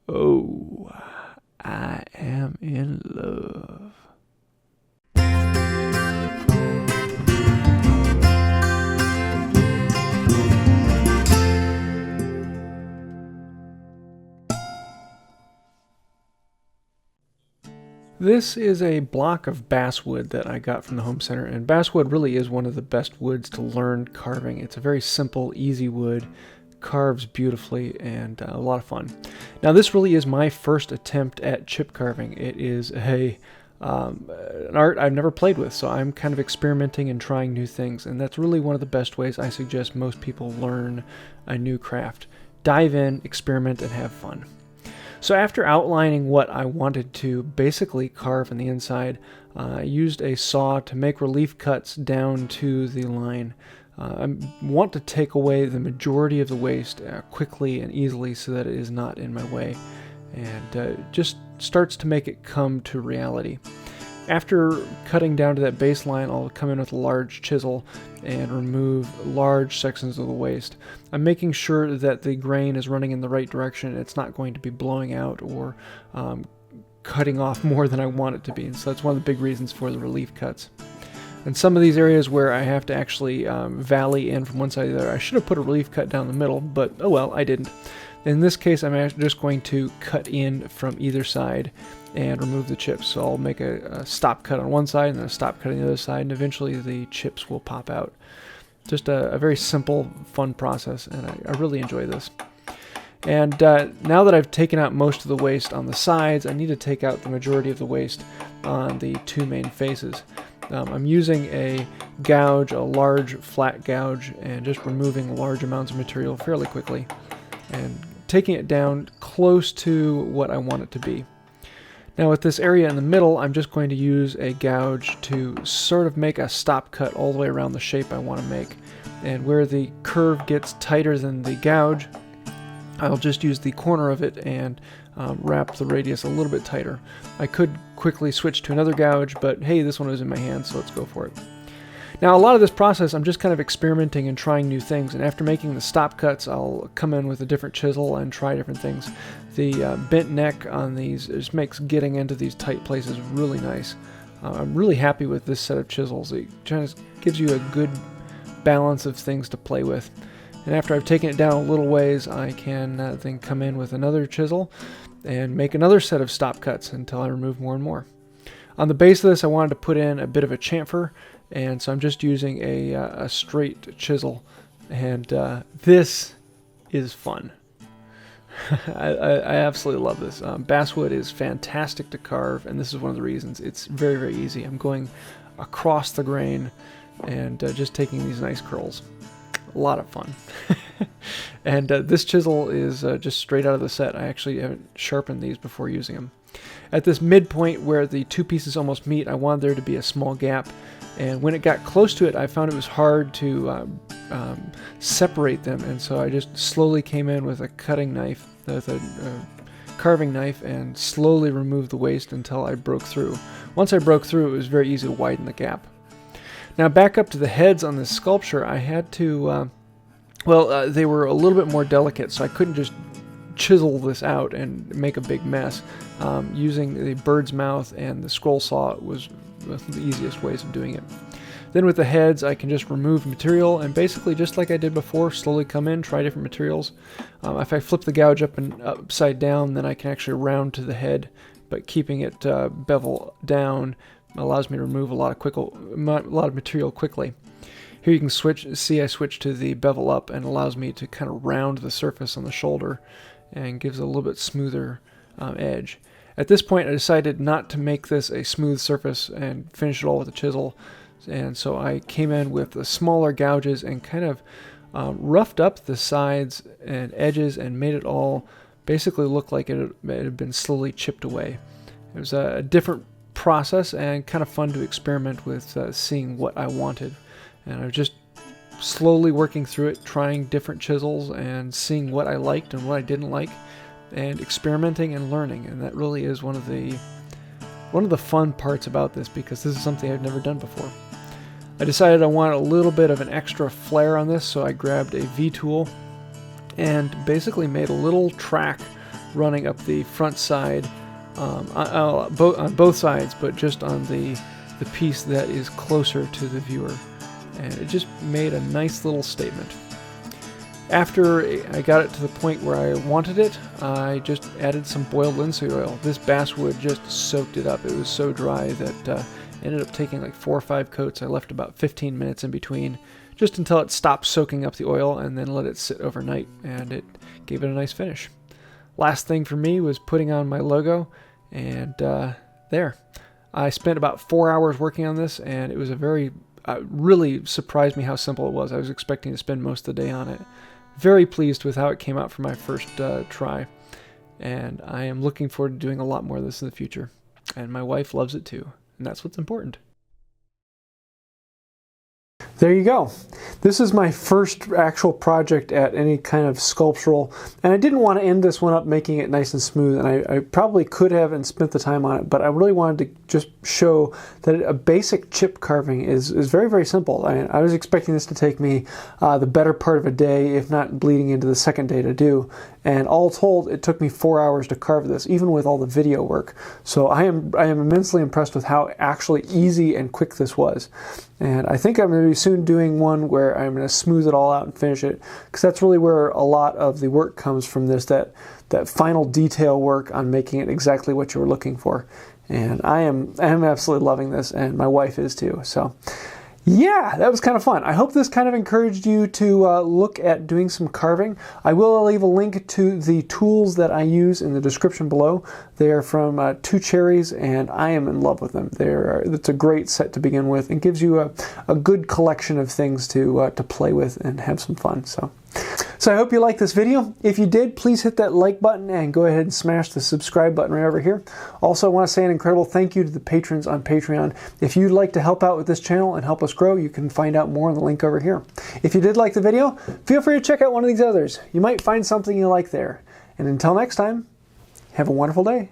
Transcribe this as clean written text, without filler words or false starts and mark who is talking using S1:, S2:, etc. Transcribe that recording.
S1: Oh, I am in love. This is a block of basswood that I got from the home center, and basswood really is one of the best woods to learn carving. It's a very simple, easy wood, carves beautifully, and a lot of fun. Now this really is my first attempt at chip carving. It is an art I've never played with, so I'm kind of experimenting and trying new things, and that's really one of the best ways I suggest most people learn a new craft. Dive in, experiment, and have fun. So after outlining what I wanted to basically carve on the inside, I used a saw to make relief cuts down to the line. I want to take away the majority of the waste quickly and easily so that it is not in my way, and just starts to make it come to reality. After cutting down to that baseline, I'll come in with a large chisel and remove large sections of the waste. I'm making sure that the grain is running in the right direction. It's not going to be blowing out or cutting off more than I want it to be. And so that's one of the big reasons for the relief cuts. And some of these areas where I have to actually valley in from one side to the other, I should have put a relief cut down the middle, but oh well, I didn't. In this case, I'm actually just going to cut in from either side and remove the chips. So I'll make a stop cut on one side and then a stop cut on the other side, and eventually the chips will pop out. Just a very simple, fun process, and I really enjoy this. And now that I've taken out most of the waste on the sides, I need to take out the majority of the waste on the two main faces. I'm using a gouge, a large flat gouge, and just removing large amounts of material fairly quickly and taking it down close to what I want it to be. Now with this area in the middle, I'm just going to use a gouge to sort of make a stop cut all the way around the shape I want to make. And where the curve gets tighter than the gouge, I'll just use the corner of it and wrap the radius a little bit tighter. I could quickly switch to another gouge, but hey, this one was in my hand, so let's go for it. Now a lot of this process I'm just kind of experimenting and trying new things, and after making the stop cuts I'll come in with a different chisel and try different things. The bent neck on these just makes getting into these tight places really nice. I'm really happy with this set of chisels. It just gives you a good balance of things to play with. And after I've taken it down a little ways, I can then come in with another chisel and make another set of stop cuts until I remove more and more. On the base of this I wanted to put in a bit of a chamfer, and so I'm just using a straight chisel, and this is fun. I absolutely love this. Basswood is fantastic to carve, and this is one of the reasons. It's very, very easy. I'm going across the grain and just taking these nice curls. A lot of fun. And this chisel is just straight out of the set. I actually haven't sharpened these before using them. At this midpoint where the two pieces almost meet, I wanted there to be a small gap, and when it got close to it I found it was hard to separate them, and so I just slowly came in with a cutting knife, with a carving knife, and slowly removed the waste until I broke through. Once I broke through, it was very easy to widen the gap. Now back up to the heads on this sculpture, I had to, they were a little bit more delicate, so I couldn't just chisel this out and make a big mess. Using the bird's mouth and the scroll saw was the easiest ways of doing it. Then with the heads, I can just remove material and basically, just like I did before, slowly come in, try different materials. If I flip the gouge up and upside down, then I can actually round to the head, but keeping it bevel down allows me to remove a lot of material quickly. Here you can see I switch to the bevel up, and allows me to kind of round the surface on the shoulder and gives a little bit smoother edge. At this point I decided not to make this a smooth surface and finish it all with a chisel, and so I came in with the smaller gouges and kind of roughed up the sides and edges and made it all basically look like it had been slowly chipped away. It was a different process and kind of fun to experiment with seeing what I wanted, and I was just slowly working through it, trying different chisels and seeing what I liked and what I didn't like, and experimenting and learning. And that really is one of the fun parts about this, because this is something I've never done before. I decided I wanted a little bit of an extra flair on this, so I grabbed a V-tool and basically made a little track running up the front side on both sides, but just on the piece that is closer to the viewer. And it just made a nice little statement. After I got it to the point where I wanted it, I just added some boiled linseed oil. This basswood just soaked it up. It was so dry that ended up taking like 4 or 5 coats. I left about 15 minutes in between, just until it stopped soaking up the oil, and then let it sit overnight, and it gave it a nice finish. Last thing for me was putting on my logo, and there. I spent about 4 hours working on this, and it was a very, really surprised me how simple it was. I was expecting to spend most of the day on it. Very pleased with how it came out for my first try, and I am looking forward to doing a lot more of this in the future. And my wife loves it too, and that's what's important. There you go. This is my first actual project at any kind of sculptural, and I didn't want to end this one up making it nice and smooth, and I probably could have and spent the time on it, but I really wanted to just show that a basic chip carving is very, very simple. I was expecting this to take me the better part of a day, if not bleeding into the second day to do, and all told, it took me 4 hours to carve this, even with all the video work. So I am immensely impressed with how actually easy and quick this was. And I think I'm going to be soon doing one where I'm going to smooth it all out and finish it, because that's really where a lot of the work comes from, this, that final detail work on making it exactly what you were looking for. And I am absolutely loving this, and my wife is too. So yeah, that was kind of fun. I hope this kind of encouraged you to look at doing some carving. I will leave a link to the tools that I use in the description below. They are from Two Cherries, and I am in love with them. It's a great set to begin with, and gives you a good collection of things to play with and have some fun. So I hope you liked this video. If you did, please hit that like button and go ahead and smash the subscribe button right over here. Also, I want to say an incredible thank you to the patrons on Patreon. If you'd like to help out with this channel and help us grow, you can find out more on the link over here. If you did like the video, feel free to check out one of these others. You might find something you like there. And until next time, have a wonderful day.